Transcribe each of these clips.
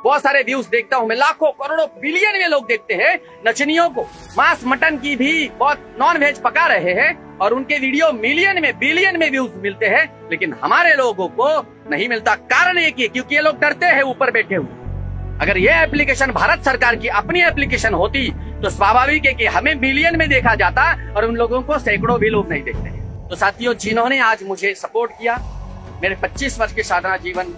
बहुत सारे व्यूज देखता हूँ मैं, लाखों करोड़ों बिलियन में लोग देखते हैं नचनियों को, मांस मटन की भी बहुत नॉन वेज पका रहे हैं और उनके वीडियो मिलियन में बिलियन में व्यूज मिलते हैं, लेकिन हमारे लोगों को नहीं मिलता। कारण एक ही, क्योंकि ये लोग डरते हैं ऊपर बैठे हुए। अगर ये एप्लीकेशन भारत सरकार की अपनी एप्लीकेशन होती तो स्वाभाविक है कि हमें मिलियन में देखा जाता और उन लोगों को सैकड़ों भी लोग नहीं देखते हैं। तो साथियों, जिन्होंने आज मुझे सपोर्ट किया, मेरे 25 वर्ष के साधना जीवन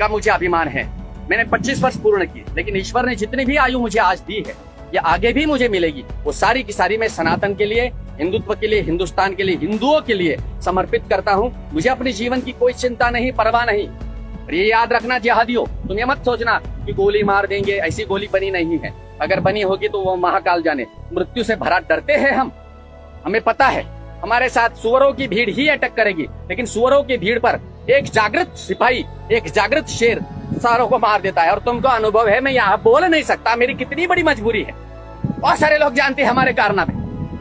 का मुझे अभिमान है। मैंने 25 वर्ष पूर्ण किए, लेकिन ईश्वर ने जितनी भी आयु मुझे आज दी है, ये आगे भी मुझे मिलेगी, वो सारी की सारी मैं सनातन के लिए, हिंदुत्व के लिए, हिंदुस्तान के लिए, हिंदुओं के लिए समर्पित करता हूँ। मुझे अपने जीवन की कोई चिंता नहीं, परवाह नहीं। और ये याद रखना जिहादियों, तुम ये मत सोचना कि गोली मार देंगे, ऐसी गोली बनी नहीं है। अगर बनी होगी तो वो महाकाल जाने। मृत्यु से भरा डरते हैं हम, हमें पता है हमारे साथ सुअरों की भीड़ ही अटैक करेगी, लेकिन सुअरों की भीड़ पर एक जागृत सिपाही, एक जागृत शेर सारों को मार देता है। और तुमको अनुभव है, मैं यहाँ बोल नहीं सकता, मेरी कितनी बड़ी मजबूरी है। बहुत सारे लोग जानते हैं हमारे कारनामे,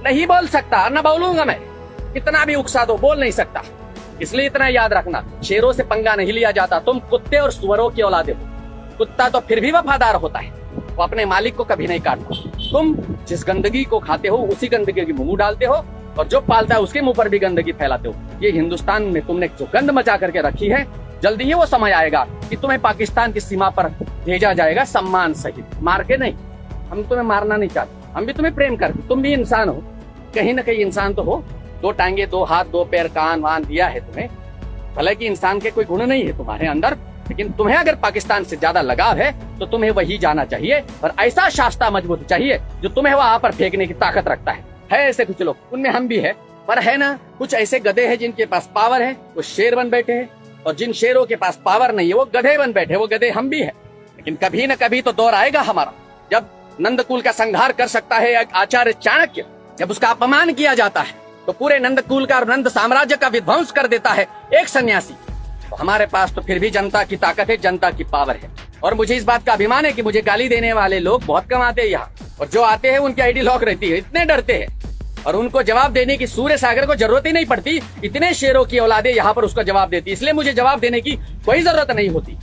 नहीं बोल सकता, न बोलूंगा मैं, कितना भी उकसा दो बोल नहीं सकता। इसलिए इतना याद रखना, शेरों से पंगा नहीं लिया जाता। तुम कुत्ते और सुअरों की औलादे हो। कुत्ता तो फिर भी वफादार होता है, वो अपने मालिक को कभी नहीं काटता। तुम जिस गंदगी को खाते हो उसी गंदगी की मुंह डालते हो, और जो पालता है उसके मुंह पर भी गंदगी फैलाते हो। ये हिंदुस्तान में तुमने जो गंद मचा करके रखी है, जल्दी ही वो समय आएगा कि तुम्हें पाकिस्तान की सीमा पर भेजा जाएगा सम्मान सहित, मार के नहीं। हम तुम्हें मारना नहीं चाहते, हम भी तुम्हें प्रेम करते। तुम भी इंसान हो, कहीं ना कहीं इंसान तो हो। 2 टांगे, 2 हाथ, 2 पैर, कान वान दिया है तुम्हें। भले कि इंसान के कोई गुण नहीं है तुम्हारे अंदर, लेकिन तुम्हें अगर पाकिस्तान से ज्यादा लगाव है तो तुम्हें वही जाना चाहिए, और ऐसा शास्ता मजबूत चाहिए जो तुम्हें वहां पर फेंकने की ताकत रखता है ऐसे कुछ लोग, उनमें हम भी है। पर है ना, कुछ ऐसे गधे हैं जिनके पास पावर है, वो शेर बन बैठे हैं, और जिन शेरों के पास पावर नहीं है वो गधे बन बैठे। वो गधे हम भी है, लेकिन कभी न कभी तो दौर आएगा हमारा, जब नंदकुल का संहार कर सकता है एक आचार्य चाणक्य, जब उसका अपमान किया जाता है तो पूरे नंदकुल का और नंद साम्राज्य का विध्वंस कर देता है एक सन्यासी। तो हमारे पास तो फिर भी जनता की ताकत है, जनता की पावर है। और मुझे इस बात का अभिमान है कि मुझे गाली देने वाले लोग बहुत कम आते हैं यहाँ, और जो आते हैं उनकी आईडी लॉक रहती है, इतने डरते हैं, और उनको जवाब देने की सूर्य सागर को जरूरत ही नहीं पड़ती। इतने शेरों की औलादे यहाँ पर उसको जवाब देती, इसलिए मुझे जवाब देने की कोई जरूरत नहीं होती।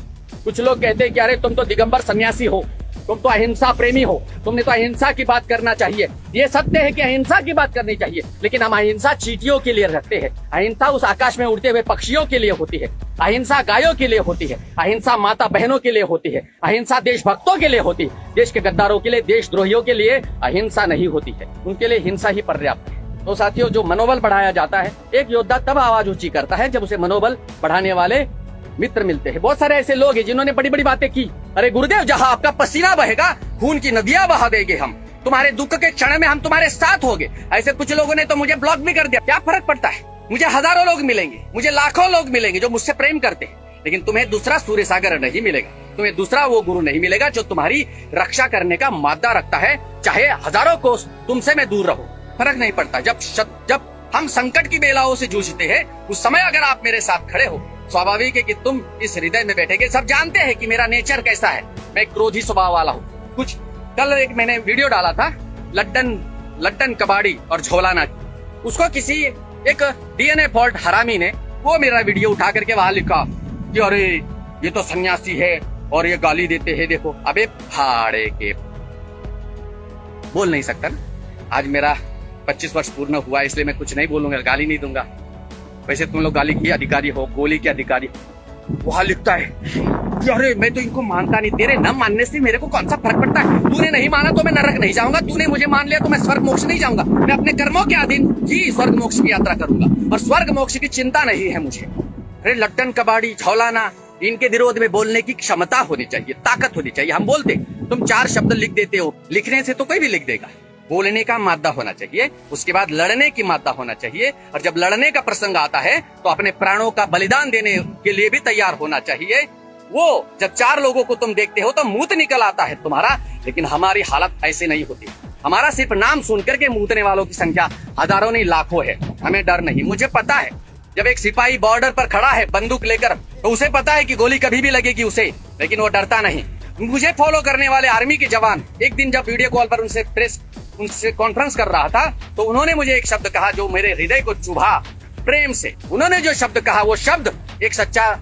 कुछ लोग कहते हैं कि अरे तुम तो दिगंबर सन्यासी हो, तुम तो अहिंसा प्रेमी हो, तुमने तो अहिंसा की बात करना चाहिए। ये सत्य है कि अहिंसा की बात करनी चाहिए, लेकिन हम अहिंसा चींटियों के लिए रखते हैं। अहिंसा उस आकाश में उड़ते हुए पक्षियों के लिए होती है, अहिंसा गायों के लिए होती है, अहिंसा माता बहनों के लिए होती है, अहिंसा देशभक्तों के लिए होती है। देश के गद्दारों के लिए, देशद्रोहियों के लिए अहिंसा नहीं होती है, उनके लिए हिंसा ही पर्याप्त है। तो साथियों, जो मनोबल बढ़ाया जाता है, एक योद्धा तब आवाज ऊंची करता है जब उसे मनोबल बढ़ाने वाले मित्र मिलते हैं। बहुत सारे ऐसे लोग हैं जिन्होंने बड़ी बड़ी बातें की, अरे गुरुदेव जहां आपका पसीना बहेगा खून की नदियां बहा देंगे हम, तुम्हारे दुख के क्षण में हम तुम्हारे साथ होंगे। ऐसे कुछ लोगों ने तो मुझे ब्लॉक भी कर दिया। क्या फर्क पड़ता है, मुझे हजारों लोग मिलेंगे, मुझे लाखों लोग मिलेंगे जो मुझसे प्रेम करते हैं, लेकिन तुम्हें दूसरा सूर्य सागर नहीं मिलेगा, तुम्हें दूसरा वो गुरु नहीं मिलेगा जो तुम्हारी रक्षा करने का मादा रखता है। चाहे हजारों कोस तुमसे मैं दूर रहो, फर्क नहीं पड़ता। जब हम संकट की बेलाओं से जूझते हैं, उस समय अगर आप मेरे साथ खड़े हो, स्वाभाविक है कि तुम इस हृदय में बैठेगे। सब जानते हैं कि मेरा नेचर कैसा है, मैं क्रोधी स्वभाव वाला हूँ। कुछ कल एक मैंने वीडियो डाला था लड्डन कबाड़ी और झोलाना, उसको किसी एक डीएनए फॉल्ट हरामी ने वो मेरा वीडियो उठा करके वहां लिखा कि अरे ये तो सन्यासी है और ये गाली देते हैं, देखो। अबे फाड़े के, बोल नहीं सकता ना। आज मेरा 25 वर्ष पूर्ण हुआ, इसलिए मैं कुछ नहीं बोलूंगा, गाली नहीं दूंगा। वैसे तुम लोग गाली के अधिकारी हो, गोली के अधिकारी हो। वहां लिखता है कि अरे मैं तो इनको मानता नहीं, तेरे न मानने से मेरे को कौन सा फर्क पड़ता है, तूने नहीं माना तो मैं नरक नहीं जाऊंगा, तूने मुझे मान लिया तो मैं स्वर्ग मोक्ष नहीं जाऊंगा, मैं अपने कर्मों के अधीन ही स्वर्ग मोक्ष की यात्रा करूंगा, और स्वर्ग मोक्ष की चिंता नहीं है मुझे। अरे लट्टन कबाड़ी झौलाना, इनके विरोध में बोलने की क्षमता होनी चाहिए, ताकत होनी चाहिए। हम बोलते, तुम 4 शब्द लिख देते हो, लिखने से तो कोई भी लिख देगा। बोलने का मादा होना चाहिए, उसके बाद लड़ने की मादा होना चाहिए, और जब लड़ने का प्रसंग आता है तो अपने प्राणों का बलिदान देने के लिए भी तैयार होना चाहिए। वो जब 4 लोगों को तुम देखते हो तो मूत निकल आता है तुम्हारा, लेकिन हमारी हालत ऐसे नहीं होती। हमारा सिर्फ नाम सुन करके मूतने वालों की संख्या हजारों नहीं लाखों है। हमें डर नहीं, मुझे पता है जब एक सिपाही बॉर्डर पर खड़ा है बंदूक लेकर, तो उसे पता है कि गोली कभी भी लगेगी उसे, लेकिन वो डरता नहीं। मुझे फॉलो करने वाले आर्मी के जवान, एक दिन जब वीडियो कॉल पर उनसे कॉन्फ्रेंस कर रहा था, तो उन्होंने मुझे एक शब्द कहा जो मेरे हृदय को चुभा प्रेम से। उन्होंने जो शब्द कहा, वो शब्द एक सच्चा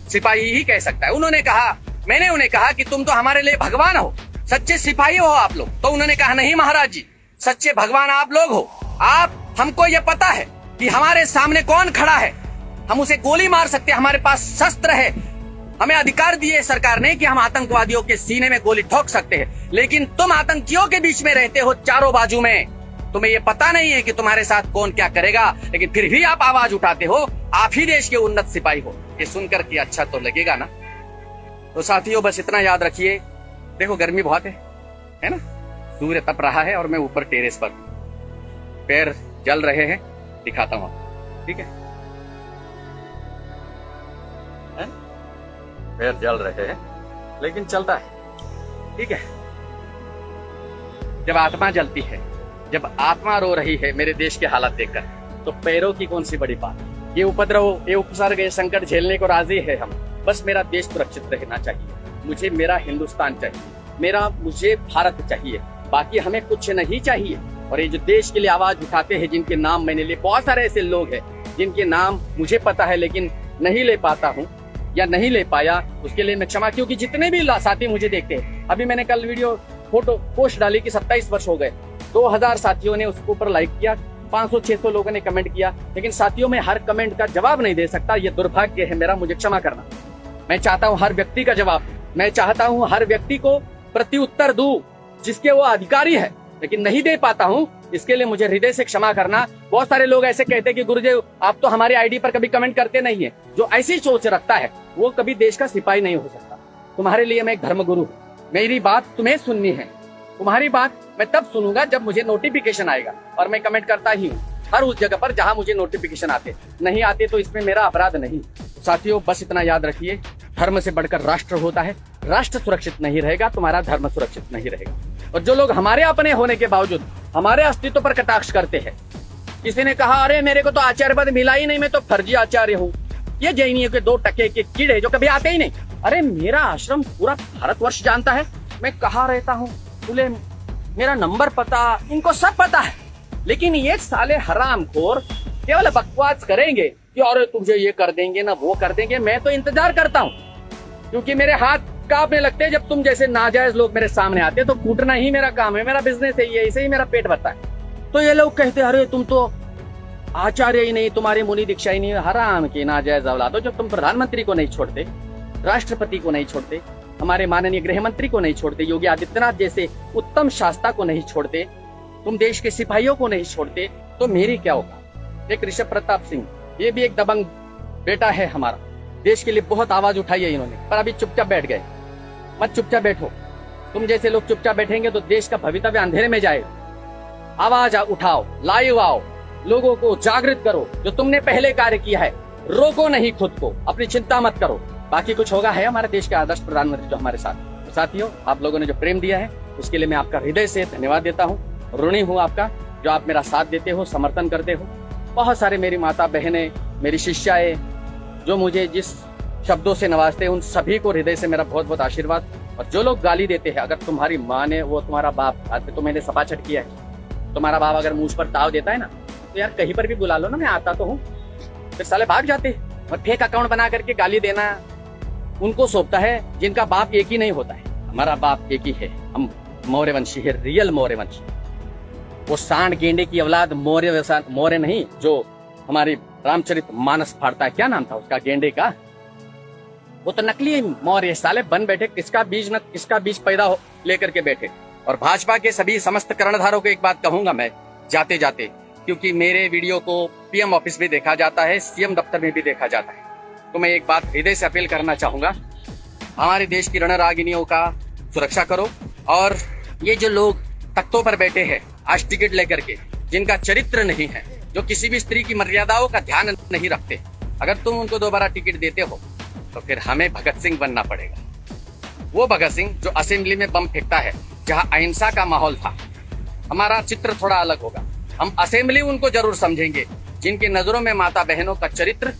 सिपाही ही कह सकता है। उन्होंने कहा मैंने उन्हें कहा कि तुम तो हमारे लिए भगवान हो, सच्चे सिपाही हो आप लोग। तो उन्होंने कहा नहीं महाराज जी, सच्चे भगवान आप लोग हो। हमको ये पता है कि हमारे सामने कौन खड़ा है, हम उसे गोली मार सकते हैं, हमारे पास शस्त्र है, हमें अधिकार दिए सरकार ने कि हम आतंकवादियों के सीने में गोली ठोक सकते हैं। लेकिन तुम आतंकियों के बीच में रहते हो चारों बाजू में, तुम्हें ये पता नहीं है कि तुम्हारे साथ कौन क्या करेगा, लेकिन फिर भी आप आवाज उठाते हो, आप ही देश के उन्नत सिपाही हो। ये सुनकर के अच्छा तो लगेगा ना। तो साथियों बस इतना याद रखिए, देखो गर्मी बहुत है ना, सूर्य तप रहा है और मैं ऊपर टेरेस पर, पैर जल रहे हैं, दिखाता हूं आपको, ठीक है? पैर जल रहे हैं लेकिन चलता है, ठीक है? जब आत्मा जलती है, जब आत्मा रो रही है मेरे देश के हालात देखकर, तो पैरों की कौन सी बड़ी बात। ये उपद्रव, ये उपसर्ग, ये संकट झेलने को राजी है हम। बस मेरा देश सुरक्षित रहना चाहिए, मुझे मेरा हिंदुस्तान चाहिए, मुझे भारत चाहिए, बाकी हमें कुछ नहीं चाहिए। और ये जो देश के लिए आवाज उठाते हैं, जिनके नाम मैंने लिए, बहुत सारे ऐसे लोग हैं जिनके नाम मुझे पता है लेकिन नहीं ले पाता हूँ या नहीं ले पाया, उसके लिए मैं क्षमा। क्योंकि जितने भी साथी मुझे देखते हैं, अभी मैंने कल वीडियो फोटो पोस्ट डाली कि 27 वर्ष हो गए, 2000 साथियों ने उसके ऊपर लाइक किया, 500-600 लोगों ने कमेंट किया, लेकिन साथियों में हर कमेंट का जवाब नहीं दे सकता, ये दुर्भाग्य है मेरा, मुझे क्षमा करना। मैं चाहता हूँ हर व्यक्ति का जवाब, मैं चाहता हूँ हर व्यक्ति को प्रत्युत्तर दूं जिसके वो अधिकारी है, लेकिन नहीं दे पाता हूँ, इसके लिए मुझे हृदय से क्षमा करना। बहुत सारे लोग ऐसे कहते हैं कि गुरुदेव आप तो हमारे आईडी पर कभी कमेंट करते नहीं है। जो ऐसी सोच रखता है वो कभी देश का सिपाही नहीं हो सकता। तुम्हारे लिए मैं एक धर्मगुरु हूँ, मेरी बात तुम्हें सुननी है, तुम्हारी बात मैं तब सुनूंगा जब मुझे नोटिफिकेशन आएगा, और मैं कमेंट करता ही हूँ हर उस जगह पर जहां मुझे नोटिफिकेशन आते। नहीं आते तो इसमें मेरा अपराध नहीं। साथियों बस इतना याद रखिए, धर्म से बढ़कर राष्ट्र होता है, राष्ट्र सुरक्षित नहीं रहेगा, तुम्हारा धर्म सुरक्षित नहीं रहेगा। और जो लोग हमारे अपने होने के बावजूद हमारे अस्तित्व पर कटाक्ष करते हैं, किसी ने कहा अरे मेरे को तो आचार्य पद मिला ही नहीं, मैं तो फर्जी आचार्य हूँ, ये जैनियों के 2 टके के कीड़े जो कभी आते ही नहीं। अरे मेरा आश्रम पूरा भारतवर्ष जानता है, मैं कहाँ रहता हूँ, बोले मेरा नंबर पता, इनको सब पता है, लेकिन ये साले हरामखोर केवल बकवास करेंगे कि अरे तुझे ये कर देंगे ना वो कर देंगे। मैं तो इंतजार करता हूँ, क्योंकि मेरे हाथ कांपने लगते हैं जब तुम जैसे नाजायज लोग मेरे सामने आते हैं। तो कूटना ही मेरा काम है, मेरा बिजनेस है ये, इसे ही मेरा पेट भरता है। तो ये लोग कहते अरे तुम तो आचार्य ही नहीं, तुम्हारी मुनि दीक्षा ही नहीं, हराम की नाजायज औलादो, जब तुम प्रधानमंत्री को नहीं छोड़ते, राष्ट्रपति को नहीं छोड़ते, हमारे माननीय गृह मंत्री को नहीं छोड़ते, योगी आदित्यनाथ जैसे उत्तम शास्त्रा को नहीं छोड़ते, तुम देश के सिपाहियों को नहीं छोड़ते, तो मेरी क्या होगा। एक ऋषभ प्रताप सिंह, ये भी एक दबंग बेटा है हमारा, देश के लिए बहुत आवाज उठाई है इन्होंने, पर अभी चुपचाप बैठ गए। मत चुपचाप बैठो, तुम जैसे लोग चुपचाप बैठेंगे तो देश का भवितव्य अंधेरे में जाएगा। आवाज उठाओ, लाइव आओ, लोगों को जागृत करो, जो तुमने पहले कार्य किया है, रोको नहीं खुद को, अपनी चिंता मत करो, बाकी कुछ होगा। है हमारे देश के आदर्श प्रधानमंत्री जो हमारे साथ। तो साथियों आप लोगों ने जो प्रेम दिया है उसके लिए मैं आपका हृदय से धन्यवाद देता हूँ, ऋणी हूँ आपका, जो आप मेरा साथ देते हो, समर्थन करते हो। बहुत सारे मेरी माता बहनें, मेरी शिष्याएं जो मुझे जिस शब्दों से नवाजते हैं, उन सभी को हृदय से मेरा बहुत बहुत आशीर्वाद। और जो लोग गाली देते हैं, अगर तुम्हारी माँ ने, वो तुम्हारा बाप, आज तो मैंने सपाचट किया है, तुम्हारा बाप अगर मुझ पर ताव देता है ना, तो यार कहीं पर भी बुला लो ना, मैं आता तो हूँ। फिर साले भाग जाते और फेक अकाउंट बना करके गाली देना उनको सौंपता है जिनका बाप एक ही नहीं होता है। हमारा बाप एक ही है, हम मौर्यवंशी है, रियल मौर्यवंशी। वो सांड गेंडे की औलाद मौर्य नहीं, जो हमारी रामचरित मानस फाड़ता है, क्या नाम था उसका गेंडे का, वो तो नकली मौर्य साले बन बैठे, किसका बीज पैदा हो लेकर के बैठे। और भाजपा के सभी समस्त कर्णधारों को एक बात कहूंगा मैं जाते जाते, क्योंकि मेरे वीडियो को पीएम ऑफिस में देखा जाता है, सीएम दफ्तर में भी देखा जाता है, तो मैं एक बात हृदय से अपील करना चाहूंगा, हमारे देश की रणरागिनियों का सुरक्षा करो। और ये जो लोग तख्तों पर बैठे हैं आज टिकट लेकर के, जिनका चरित्र नहीं है, जो किसी भी स्त्री की मर्यादाओं का ध्यान नहीं रखते, अगर तुम उनको दोबारा टिकट देते हो तो फिर हमें भगत सिंह बनना पड़ेगा। वो भगत सिंह जो असेंबली में बम फेंकता है, जहां अहिंसा का माहौल था। हमारा चित्र थोड़ा अलग होगा, हम असेंबली उनको जरूर समझेंगे जिनकी नजरों में माता बहनों का चरित्र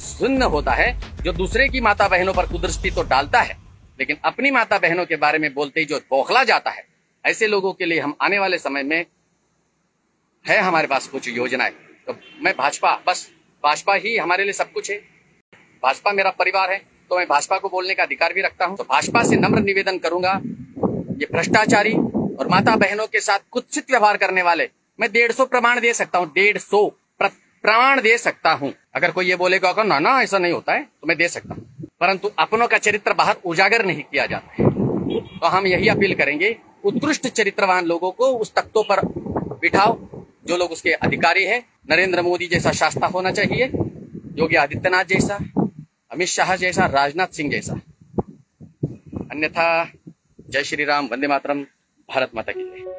शून्य होता है, जो दूसरे की माता बहनों पर कुदृष्टि तो डालता है, लेकिन अपनी माता बहनों के बारे में बोलते ही जो बौखला जाता है। ऐसे लोगों के लिए हम आने वाले समय में है हमारे पास कुछ योजनाएं। तो मैं भाजपा ही हमारे लिए सब कुछ है, भाजपा मेरा परिवार है। तो मैं भाजपा को बोलने का अधिकार भी रखता हूं। तो भाजपा से नम्र निवेदन करूंगा, ये भ्रष्टाचारी और माता बहनों के साथ कुत्सित व्यवहार करने वाले, मैं 150 प्रमाण दे सकता हूं, 150 प्रमाण दे सकता हूं। अगर कोई ये बोलेगा ना ना ऐसा नहीं होता है, तो मैं दे सकता हूं, परंतु अपनों का चरित्र बाहर उजागर नहीं किया जाता है। तो हम यही अपील करेंगे, उत्कृष्ट चरित्रवान लोगों को उस तख्तों पर बिठाओ जो लोग उसके अधिकारी हैं। नरेंद्र मोदी जैसा शास्ता होना चाहिए, योगी आदित्यनाथ जैसा, अमित शाह जैसा, राजनाथ सिंह जैसा। अन्यथा जय श्री राम, वंदे मातरम, भारत माता की जय।